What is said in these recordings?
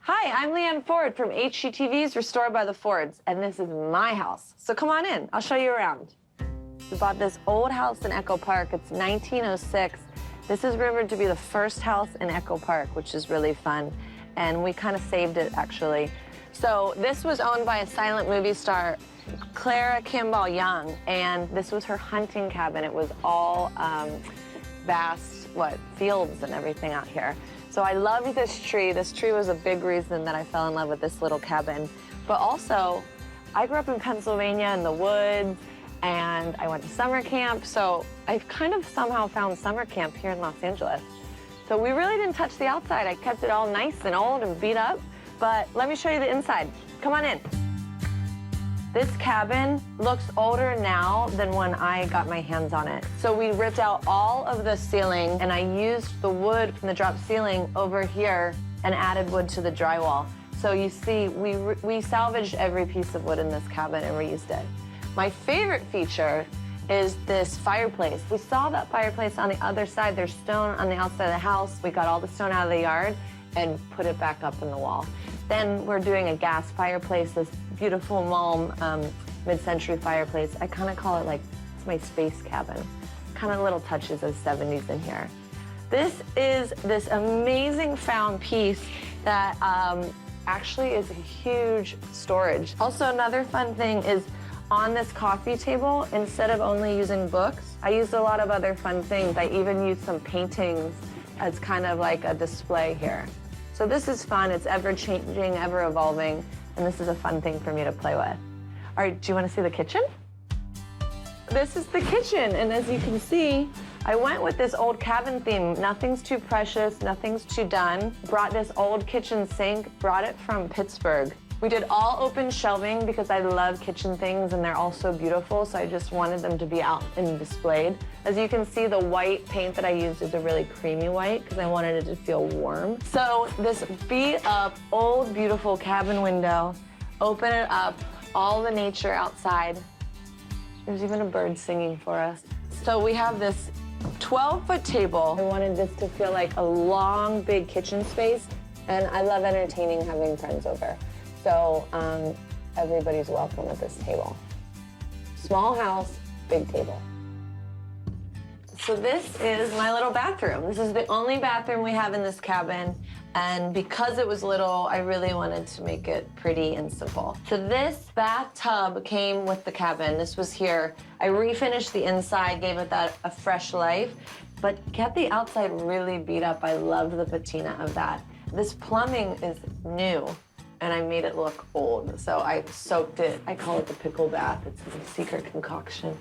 Hi, I'm Leanne Ford from HGTV's Restored by the Fords, and this is my house. So come on in, I'll show you around. We bought this old house in Echo Park. It's 1906. This is rumored to be the first house in Echo Park, which is really fun, and we kind of saved it, actually. So this was owned by a silent movie star, Clara Kimball Young, and this was her hunting cabin. It was all vast, fields and everything out here. So I loved this tree. This tree was a big reason that I fell in love with this little cabin. But also, I grew up in Pennsylvania in the woods, and I went to summer camp, so I've kind of somehow found summer camp here in Los Angeles. So we really didn't touch the outside. I kept it all nice and old and beat up, but let me show you the inside. Come on in. This cabin looks older now than when I got my hands on it. So we ripped out all of the ceiling, and I used the wood from the drop ceiling over here and added wood to the drywall. So you see, we salvaged every piece of wood in this cabin and reused it. My favorite feature is this fireplace. We saw that fireplace on the other side. There's stone on the outside of the house. We got all the stone out of the yard and put it back up in the wall. Then we're doing a gas fireplace, this beautiful Malm mid-century fireplace. I kind of call it like, it's my space cabin. Kind of little touches of 70s in here. This is this amazing found piece that actually is a huge storage. Also, another fun thing is on this coffee table, instead of only using books, I used a lot of other fun things. I even used some paintings as kind of like a display here. So this is fun. It's ever-changing, ever-evolving, and this is a fun thing for me to play with. All right, do you want to see the kitchen? This is the kitchen, and as you can see, I went with this old cabin theme. Nothing's too precious, nothing's too done. Brought this old kitchen sink, brought it from Pittsburgh. We did all open shelving because I love kitchen things and they're all so beautiful, so I just wanted them to be out and displayed. As you can see, the white paint that I used is a really creamy white because I wanted it to feel warm. So this beat up, old, beautiful cabin window, open it up, all the nature outside. There's even a bird singing for us. So we have this 12-foot table. I wanted this to feel like a long, big kitchen space, and I love entertaining, having friends over. So everybody's welcome at this table. Small house, big table. So this is my little bathroom. This is the only bathroom we have in this cabin. And because it was little, I really wanted to make it pretty and simple. So this bathtub came with the cabin. This was here. I refinished the inside, gave it a fresh life, but kept the outside really beat up. I love the patina of that. This plumbing is new, and I made it look old. So I soaked it. I call it the pickle bath. It's a secret concoction.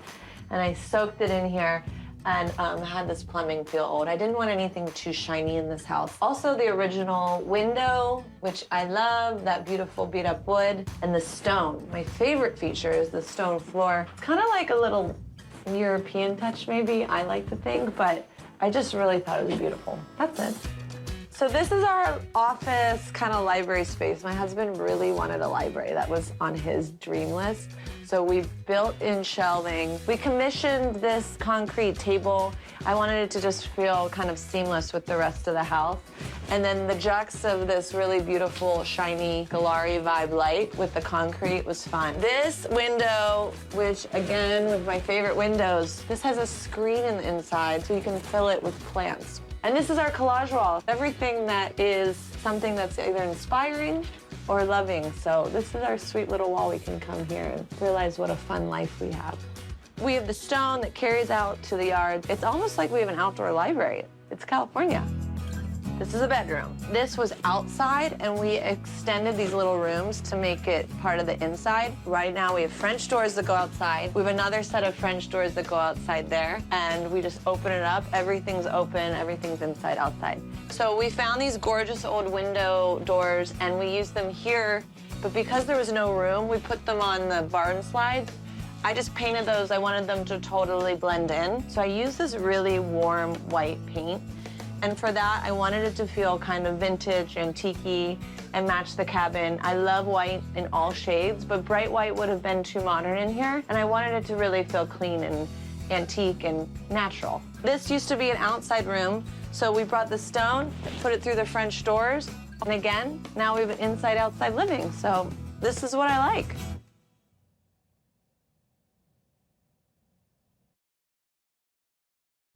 And I soaked it in here and had this plumbing feel old. I didn't want anything too shiny in this house. Also, the original window, which I love, that beautiful beat up wood, and the stone. My favorite feature is the stone floor. It's kind of like a little European touch, maybe, I like to think, but I just really thought it was beautiful. That's it. So this is our office, kind of library space. My husband really wanted a library. That was on his dream list. So we built in shelving. We commissioned this concrete table. I wanted it to just feel kind of seamless with the rest of the house. And then the juxta of this really beautiful, shiny Galari vibe light with the concrete was fun. This window, which again, with my favorite windows, this has a screen in the inside so you can fill it with plants. And this is our collage wall. Everything that is something that's either inspiring or loving. So this is our sweet little wall. We can come here and realize what a fun life we have. We have the stone that carries out to the yard. It's almost like we have an outdoor library. It's California. This is a bedroom. This was outside, and we extended these little rooms to make it part of the inside. Right now, we have French doors that go outside. We have another set of French doors that go outside there, and we just open it up. Everything's open, everything's inside, outside. So we found these gorgeous old window doors, and we used them here, but because there was no room, we put them on the barn slides. I just painted those. I wanted them to totally blend in. So I used this really warm white paint. And for that, I wanted it to feel kind of vintage, antique-y, and match the cabin. I love white in all shades, but bright white would have been too modern in here. And I wanted it to really feel clean and antique and natural. This used to be an outside room, so we brought the stone, put it through the French doors, And again, now we have an inside-outside living, so this is what I like.